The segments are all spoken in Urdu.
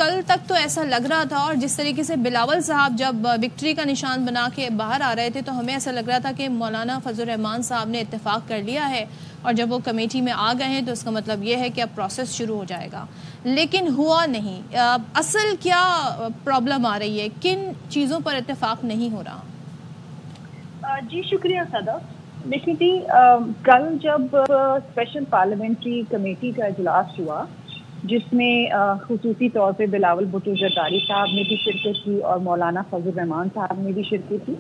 کل تک تو ایسا لگ رہا تھا، اور جس طریقے سے بلاول صاحب جب وکٹری کا نشان بنا کے باہر آ رہے تھے تو ہمیں ایسا لگ رہا تھا کہ مولانا فضل الرحمان صاحب نے اتفاق کر لیا ہے، اور جب وہ کمیٹی میں آ گئے ہیں تو اس کا مطلب یہ ہے کہ اب پروسیس شروع ہو جائے گا، لیکن ہوا نہیں۔ اصل کیا پرابلم آ رہی ہے، کن چیزوں پر اتفاق نہیں ہو رہا؟ جی شکریہ صدف۔ دیکھیں جی، کل جب اسپیشل پارلیمنٹری کمیٹی کا اجلاس ہوا جس میں خصوصی طور پہ بلاول بھٹو زرداری صاحب نے بھی شرکت کی اور مولانا فضل الرحمان صاحب نے بھی شرکت کی،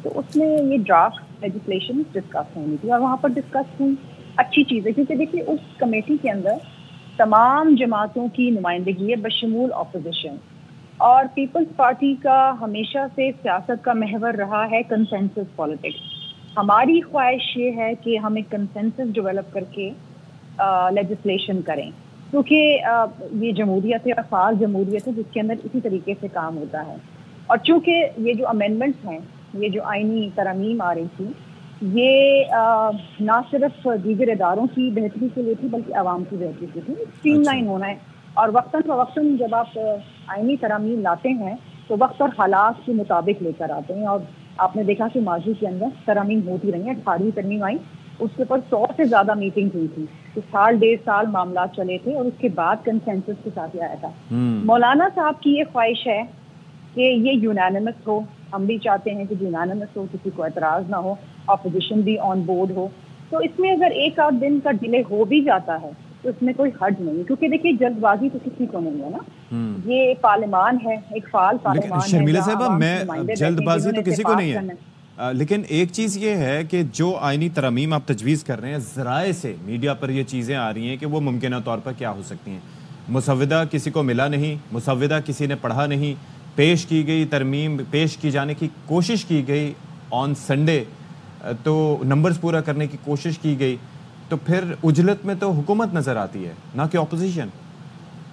تو اس میں یہ ڈرافٹ لیجسلیشن ڈسکس ہونی تھی، اور وہاں پر ڈسکس ہوئی اچھی چیزیں، کیونکہ دیکھیے اس کمیٹی کے اندر تمام جماعتوں کی نمائندگی ہے بشمول اپوزیشن، اور پیپلز پارٹی کا ہمیشہ سے سیاست کا محور رہا ہے کنسنسس پالیٹکس۔ ہماری خواہش یہ ہے کہ ہم ایک کنسنسس ڈیولپ کر کے لیجسلیشن کریں، کیونکہ یہ جمہوریت ہے اور فعال جمہوریت ہے جس کے اندر اسی طریقے سے کام ہوتا ہے، اور چونکہ یہ جو امینڈمنٹس ہیں، یہ جو آئینی ترامیم آ رہی تھی، یہ نہ صرف دیگر اداروں کی بہتری کے لیے تھی بلکہ عوام کی بہتری کے لیے اسٹریم لائن ہونا ہے، اور وقتاً فوقتاً جب آپ آئینی ترامیم لاتے ہیں تو وقت اور حالات کے مطابق لے کر آتے ہیں، اور آپ نے دیکھا کہ ماضی کے اندر ترامیم ہوتی رہی ہیں۔ 18ویں ترمیم آئی، اس کے اوپر 100 سے زیادہ میٹنگ ہوئی تھی، تو سال 1.5 سال معاملات چلے تھے، اور اس کے بعد کنسنسس کے ساتھ آیا تھا۔ مولانا صاحب کی یہ خواہش ہے کہ یہ یونانیمس ہو، ہم بھی چاہتے ہیں کہ یونانیمس ہو، کسی کو اعتراض نہ ہو، اپوزیشن بھی آن بورڈ ہو، تو اس میں اگر ایک آدھ دن کا ڈیلے ہو بھی جاتا ہے تو اس میں کوئی حرج نہیں، کیونکہ دیکھیے جلد بازی تو کسی کو نہیں ہے نا، یہ پارلیمان ہے، ایک فعال پارلیمان ہے۔ شرمیلا صاحبہ، میں جلد بازی تو کسی کو نہیں ہے، لیکن ایک چیز یہ ہے کہ جو آئینی ترامیم آپ تجویز کر رہے ہیں، ذرائع سے میڈیا پر یہ چیزیں آ رہی ہیں کہ وہ ممکنہ طور پر کیا ہو سکتی ہیں۔ مسودہ کسی کو ملا نہیں، مسودہ کسی نے پڑھا نہیں، پیش کی گئی ترمیم پیش کی جانے کی کوشش کی گئی آن سنڈے، تو نمبرز پورا کرنے کی کوشش کی گئی، تو پھر اجلت میں تو حکومت نظر آتی ہے نہ کہ اپوزیشن۔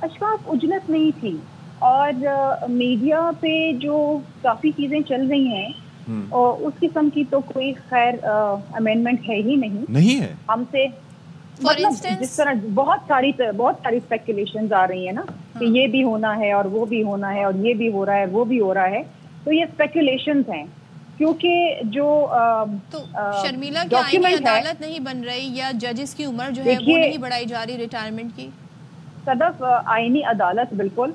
اشفاق، اجلت نہیں تھی، اور میڈیا پہ جو کافی چیزیں چل رہی ہیں اور اس قسم کی تو کوئی خیر امینڈمنٹ ہے ہی نہیں ہے ہم سے، مطلب جس طرح بہت ساری اسپیکولیشنز آ رہی ہیں نا کہ یہ بھی ہونا ہے اور وہ بھی ہونا ہے اور یہ بھی ہو رہا ہے وہ بھی ہو رہا ہے، تو یہ اسپیکولیشنز ہیں، کیونکہ جو شرمیلا کی آئینی عدالت نہیں بن رہی، یا ججز کی عمر جو ہے وہ نہیں بڑھائی جا رہی ریٹائرمنٹ کی؟ صدف، آئینی عدالت بالکل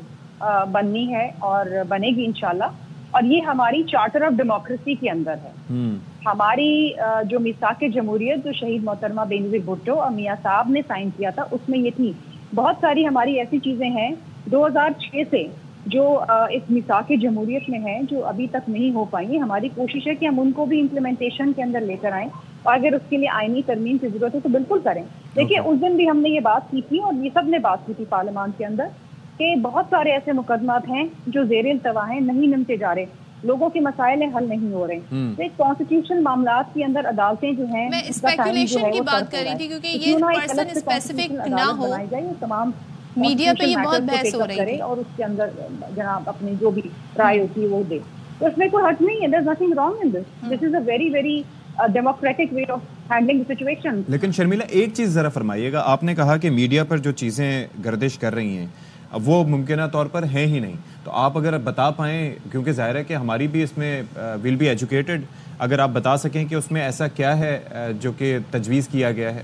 بننی ہے اور بنے گی انشاءاللہ، اور یہ ہماری چارٹر آف ڈیموکریسی کے اندر ہے۔ ہماری جو میثاق جمہوریت جو شہید محترمہ بے نظیر بھٹو اور میاں صاحب نے سائن کیا تھا، اس میں یہ تھی۔ بہت ساری ہماری ایسی چیزیں ہیں 2006 سے جو اس میثاق جمہوریت میں ہیں جو ابھی تک نہیں ہو پائیں۔ ہماری کوشش ہے کہ ہم ان کو بھی امپلیمنٹیشن کے اندر لے کر آئیں، اور اگر اس کے لیے آئینی ترمیم کی ضرورت ہے تو بالکل کریں۔ دیکھیے اس دن بھی ہم نے یہ بات کی تھی، اور یہ سب نے بات کی تھی پارلیمان کے اندر، کہ بہت سارے ایسے مقدمات ہیں جو زیر التوا ہیں، نہیں نمٹے جا رہے، لوگوں کے مسائل حل نہیں ہو رہے۔ کانسٹیٹیوشن معاملات کے اندر عدالتیں جو ہیں، میں اسپیکولیشن کی بات کر رہی تھی، کیونکہ یہ پرسن اسپیسیفک نہ ہو، تمام میڈیا پہ یہ بہت بحث ہو رہی تھی، اور اس کے اندر جناب اپنی جو بھی رائے ہوتی ہے وہ دے، تو اس میں کوئی حرج نہیں ہے۔ there's nothing wrong in this. This is a very very democratic way of handling the situation. لیکن شرمیلا ایک چیز ذرا فرمائیے گا، آپ نے کہا کہ میڈیا پر جو چیزیں گردش کر رہی ہیں وہ ممکنہ طور پر ہیں ہی نہیں، تو آپ اگر بتا پائیں، کیونکہ ظاہر ہے کہ ہماری بھی اس میں ول بی ایجوکیٹڈ، اگر آپ بتا سکیں کہ اس میں ایسا کیا ہے جو کہ تجویز کیا گیا ہے۔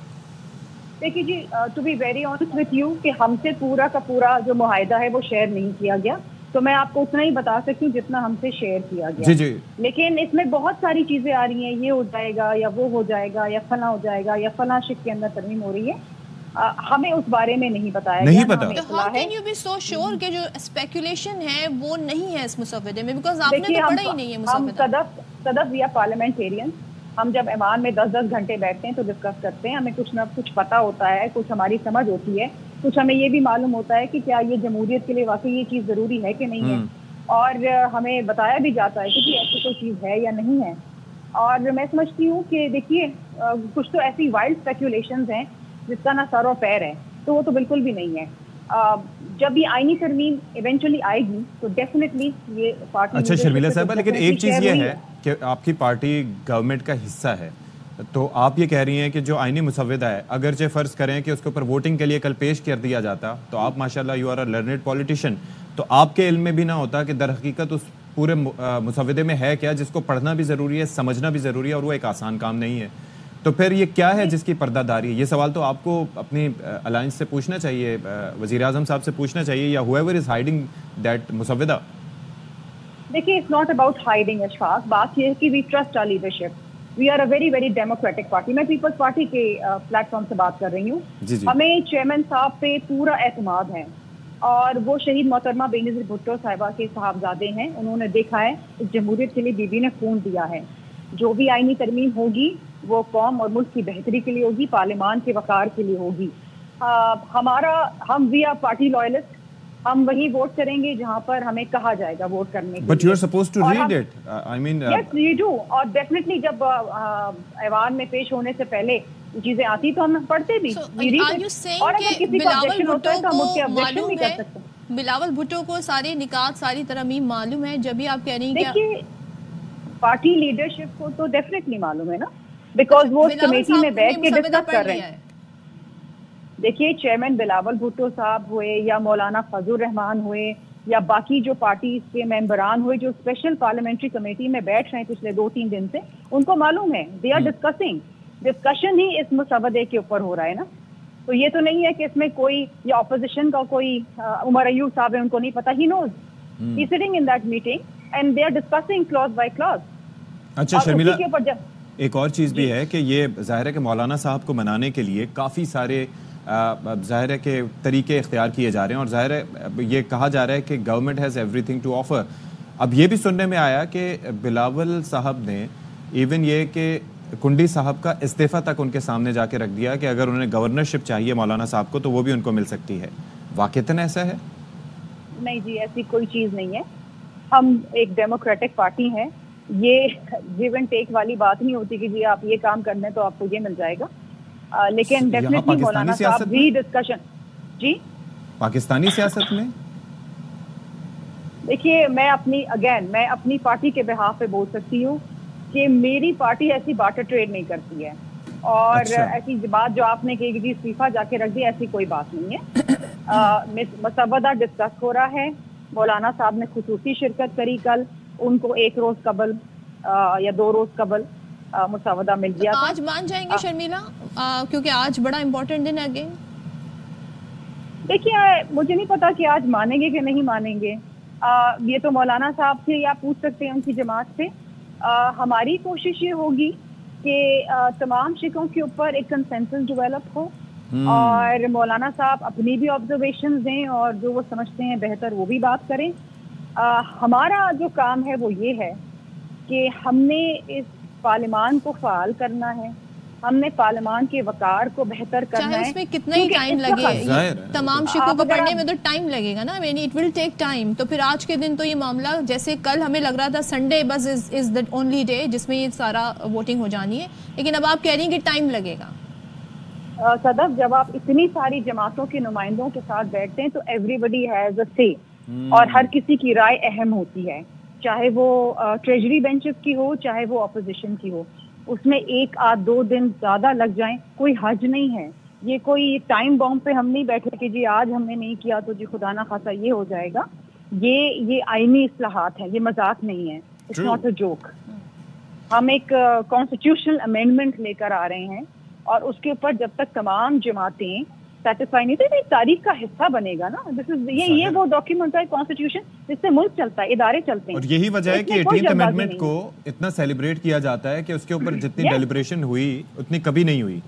دیکھیے جی، to be very honest with you, کہ ہم سے پورا کا پورا جو معاہدہ ہے وہ شیئر نہیں کیا گیا، تو میں آپ کو اتنا ہی بتا سکتی ہوں جتنا ہم سے شیئر کیا گیا۔ جی لیکن اس میں بہت ساری چیزیں آ رہی ہیں، یہ ہو جائے گا یا وہ ہو جائے گا یا فلاں ہو جائے گا یا فلاں شک کے اندر ترمیم ہو رہی ہے، ہمیں اس بارے میں نہیں بتایا گیا۔ نہیں پتا۔ How can you be so sure کہ جو اسپیکولیشن ہے وہ نہیں ہے اس مسودے میں، بیکاز آپ نے تو پڑھا ہی نہیں ہے مسودہ۔ صدف وی آر پارلیمنٹیرین، ہم جب ایوان میں 10 گھنٹے بیٹھتے ہیں تو ڈسکس کرتے ہیں، ہمیں کچھ نہ کچھ پتا ہوتا ہے، کچھ ہماری سمجھ ہوتی ہے، کچھ ہمیں یہ بھی معلوم ہوتا ہے کہ کیا یہ جمہوریت کے لیے واقعی یہ چیز ضروری ہے کہ نہیں ہے، اور ہمیں بتایا بھی جاتا ہے کہ ایسی کوئی چیز ہے یا نہیں ہے۔ اور میں سمجھتی ہوں کہ دیکھیے کچھ تو ایسی وائلڈ اسپیکولیشنز ہیں جس کا نہ سر و پیر ہے، تو وہ تو بالکل بھی نہیں ہے۔ جب یہ آئینی ترمیم ایونچولی آئے گی تو ڈیفینیٹلی یہ پارٹی۔ اچھا شرمیلا صاحبہ، لیکن ایک چیز یہ ہے کہ آپ کی پارٹی گورنمنٹ کا حصہ ہے، تو آپ یہ کہہ رہی ہیں کہ جو آئینی مسودہ ہے، اگرچہ فرض کریں کہ اس کے اوپر ووٹنگ کے لیے کل پیش کر دیا جاتا، تو آپ ماشاءاللہ you are a learned politician, تو آپ کے علم میں بھی نہ ہوتا کہ در حقیقت اس پورے مسودے میں ہے کیا، جس کو پڑھنا بھی ضروری ہے، سمجھنا بھی ضروری ہے، اور وہ ایک آسان کام نہیں ہے. تو پھر یہ کیا ہے جس کی پردہ داری ہے؟ یہ سوال تو آپ کو اپنی الائنس سے پوچھنا چاہیے، وزیر اعظم صاحب سے پوچھنا چاہیے، یا whoever is hiding that مسودہ. دیکھیے it's not about hiding Ashfaq, بات یہ ہے کہ we trust our leadership, we are a very very democratic party. میں پیپلز پارٹی کے پلیٹ فارم سے بات کر رہی ہوں. ہمیں چیئرمین صاحب پہ پورا اعتماد ہے، اور وہ شہید محترمہ بے نظیر بھٹو صاحبہ کے صاحبزادے ہیں. انہوں نے دیکھا ہے اس جمہوریت کے لیے بیوی نے خون دیا ہے. جو بھی آئینی ترمیم ہوگی وہ قوم اور ملک کی بہتری کے لیے ہوگی، پارلیمان کے وقار کے لیے ہوگی. ہم وی آر پارٹی لوائلسٹ، ہم وہی ووٹ کریں گے جہاں پر ہمیں کہا جائے گا ووٹ کرنے کے لیے. But you are supposed to read it. I mean yes we do. اور ڈیفینیٹلی جب ایوان میں پیش ہونے سے پہلے چیزیں آتی تو ہم پڑھتے بھی. اور اگر کسی کا آبجیکشن ہوتا ہے تو ہم اس کے آبجیکشن بھی کر سکتے ہیں. بلاول بھٹو کو سارے نکات، ساری ترمیم معلوم ہے، جب بھی آپ کہہ رہی ہیں. دیکھیے پارٹی لیڈرشپ کو تو ڈیفینیٹلی معلوم ہے نا، بیکاز وہ کمیٹی میں بیٹھ کے ڈسکس کر رہے ہیں. دیکھیے چیئرمین بلاول بھٹو صاحب ہوئے یا مولانا فضل الرحمان ہوئے یا باقی جو پارٹیز کے ممبران ہوئے جو اسپیشل پارلیمنٹری کمیٹی میں بیٹھ رہے ہیں پچھلے 2-3 دن سے، ان کو معلوم ہے دے آر ڈسکسنگ. ڈسکشن ہی اس مسودے کے اوپر ہو رہا ہے نا. تو یہ تو نہیں ہے کہ اس میں کوئی یا اپوزیشن کا کوئی عمر ایوب صاحب ہے ان کو نہیں پتا. He knows, he sitting in that meeting and they are discussing clause by clause. اچھا شرمیلا، ایک اور چیز بھی ہے کہ یہ ظاہر ہے کہ مولانا صاحب کو منانے کے لیے کافی سارے ظاہر ہے کہ طریقے اختیار کیے جا رہے ہیں، اور ظاہر ہے یہ کہا جا رہا ہے کہ government has everything to offer. اب یہ بھی سننے میں آیا کہ بلاول صاحب نے ایون یہ کہ کنڈی صاحب کا استعفیٰ تک ان کے سامنے جا کے رکھ دیا کہ اگر انہیں گورنرشپ چاہیے مولانا صاحب کو تو وہ بھی ان کو مل سکتی ہے. واقعتاً ایسا ہے؟ نہیں جی، ایسی کوئی چیز نہیں ہے. ہم ایک ڈیموکریٹک پارٹی ہیں. یہ گیو اینڈ ٹیک والی بات نہیں ہوتی کہ جی آپ یہ کام کر لیں تو آپ کو یہ مل جائے گا. لیکن ڈیفینیٹلی مولانا صاحب بھی ڈسکشن. جی پاکستانی سیاست میں دیکھیے میں اپنی پارٹی کے بہاف پہ بول سکتی ہوں کہ میری پارٹی ایسی بارٹر ٹریڈ نہیں کرتی ہے، اور ایسی بات جو آپ نے کہی کہ استعفیٰ جا کے رکھ دیا، ایسی کوئی بات نہیں ہے. مسودہ ڈسکس ہو رہا ہے. مولانا صاحب نے خصوصی شرکت کری کل. ان کو 1 روز قبل یا 2 روز قبل مسودہ مل گیا. آج مان جائیں گے شرمیلا، کیونکہ آج بڑا امپورٹنٹ دن ہے اگین. دیکھیے مجھے نہیں پتا کہ آج مانیں گے کہ نہیں مانیں گے. یہ تو مولانا صاحب سے یا پوچھ سکتے ہیں ان کی جماعت سے. ہماری کوشش یہ ہوگی کہ تمام شکوں کے اوپر ایک کنسنسس ڈیولپ ہو، اور مولانا صاحب اپنی بھی آبزرویشنز دیں اور جو وہ سمجھتے ہیں بہتر وہ بھی بات کریں. ہمارا جو کام ہے وہ یہ ہے کہ ہم نے اس پارلیمان کو فعال کرنا ہے، ہم نے پارلیمان کے وقار کو بہتر کرنا ہے. اس میں کتنا ہی ٹائم لگے، تمام شکوں کو پڑھنے میں تو ٹائم لگے گا نا. It will take time. تو پھر آج کے دن تو یہ معاملہ، جیسے کل ہمیں لگ رہا تھا سنڈے بس از دی اونلی ڈے جس میں یہ سارا ووٹنگ ہو جانی ہے، لیکن اب آپ کہہ رہی ہیں کہ ٹائم لگے گا. صدف، جب آپ اتنی ساری جماعتوں کے نمائندوں کے ساتھ بیٹھتے ہیں تو ایوری بڈی ہیز اے سے، اور ہر کسی کی رائے اہم ہوتی ہے، چاہے وہ ٹریجری بینچز کی ہو چاہے وہ اپوزیشن کی ہو. اس میں 1-2 دن زیادہ لگ جائیں کوئی حرج نہیں ہے. یہ کوئی ٹائم بام پہ ہم نہیں بیٹھے کہ جی آج ہم نے نہیں کیا تو جی خدا نہ خاصا یہ ہو جائے گا. یہ آئینی اصلاحات ہیں، یہ مذاق نہیں ہے. It's not a joke. ہم ایک کانسٹیٹیوشنل امینڈمنٹ لے کر آ رہے ہیں، اور اس کے اوپر جب تک تمام جماعتیں سیٹسفائی نہیں تو تاریخ کا حصہ بنے گا نا. یہ وہ ڈاکیومنٹ ہے کانسٹیٹیوشن جس سے ملک چلتا ہے، ادارے چلتے ہیں. اور یہی وجہ ہے کہ 18th امینڈمنٹ کو اتنا سیلیبریٹ کیا جاتا ہے کہ اس کے اوپر جتنی ڈیلیبریشن ہوئی اتنی کبھی نہیں ہوئی.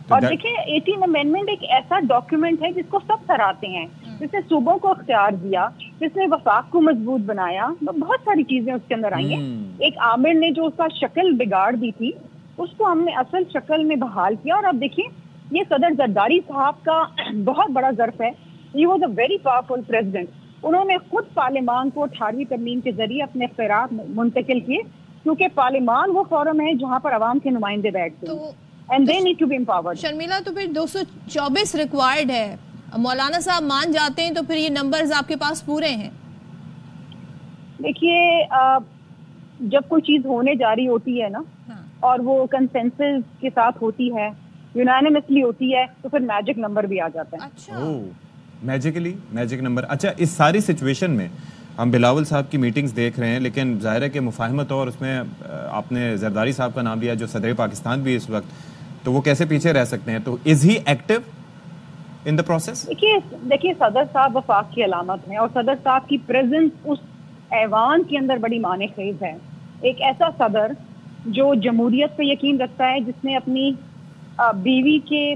اور دیکھیں 18 امینڈمنٹ ایک ایسا ڈاکیومنٹ ہے جس کو سب سراہتے ہیں، جس نے صوبوں کو اختیار دیا، جس نے وفاق کو مضبوط بنایا. بہت ساری چیزیں اس کے اندر آئی ہیں. ایک عامر نے جو اس کا شکل بگاڑ دی تھی اس کو ہم نے اصل شکل میں بحال کیا. اور اب دیکھیں یہ صدر زرداری صاحب کا بہت بڑا ظرف ہے. He was a very powerful president. انہوں نے خود پارلیمان کو 18ویں ترمیم کے ذریعے اپنے اختیارات منتقل کیے، کیونکہ پارلیمان وہ فورم ہے جہاں پر عوام کے نمائندے بیٹھتے ہیں. And they need to be empowered. Sharmila, تو پھر 224 ریکوائرڈ ہے. مولانا صاحب مان جاتے ہیں تو پھر یہ نمبرز آپ کے پاس پورے ہیں؟ دیکھیے جب کوئی چیز ہونے جاری ہوتی ہے نا اور وہ کنسنسس کے ساتھ ہوتی ہے، یونانیمسلی ہوتی ہے، تو پھر میجک نمبر بھی آ جاتا ہے. اچھا میجک نمبر. اچھا, اس ساری سچویشن میں ہم بلاول صاحب کی میٹنگز دیکھ رہے ہیں, لیکن ظاہر ہے کہ مفاہمت, اور اس میں آپ نے زرداری صاحب کا نام لیا جو صدر پاکستان بھی اس وقت, تو وہ کیسے پیچھے رہ سکتے ہیں؟ تو از ہی ایکٹیو ان دا پروسیس؟ دیکھیے صدر صاحب وفاق کی علامت ہیں, اور صدر صاحب کی پریزنس اس ایوان کے اندر بڑی معنی خیز ہے. ایک ایسا صدر جو جمہوریت پہ یقین رکھتا ہے, جس نے اپنی بیوی کے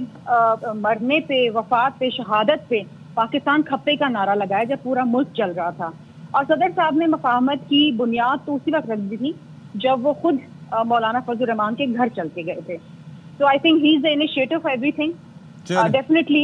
مرنے پہ, وفات پہ, شہادت پہ پاکستان کھپے کا نعرہ لگایا جب پورا ملک چل رہا تھا. اور صدر صاحب نے مفاہمت کی بنیاد تو اسی وقت رکھ دی تھی جب وہ خود مولانا فضل الرحمان کے گھر چل کے گئے تھے. So I think he's the initiator for everything. Definitely